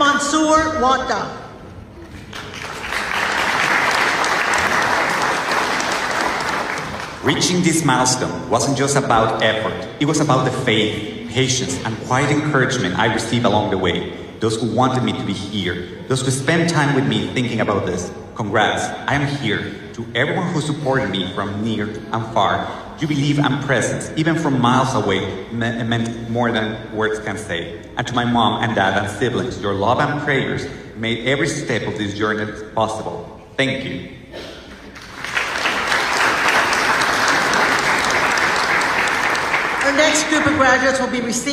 Mansoor Wahdat. Reaching this milestone wasn't just about effort. It was about the faith, patience, and quiet encouragement I received along the way. Those who wanted me to be here, those who spent time with me thinking about this. Congrats, I am here. To everyone who supported me from near and far, you believe I'm present, even from miles away, meant more than words can say. And to my mom and dad and siblings, your love and prayers made every step of this journey possible. Thank you. Our next group of graduates will be receiving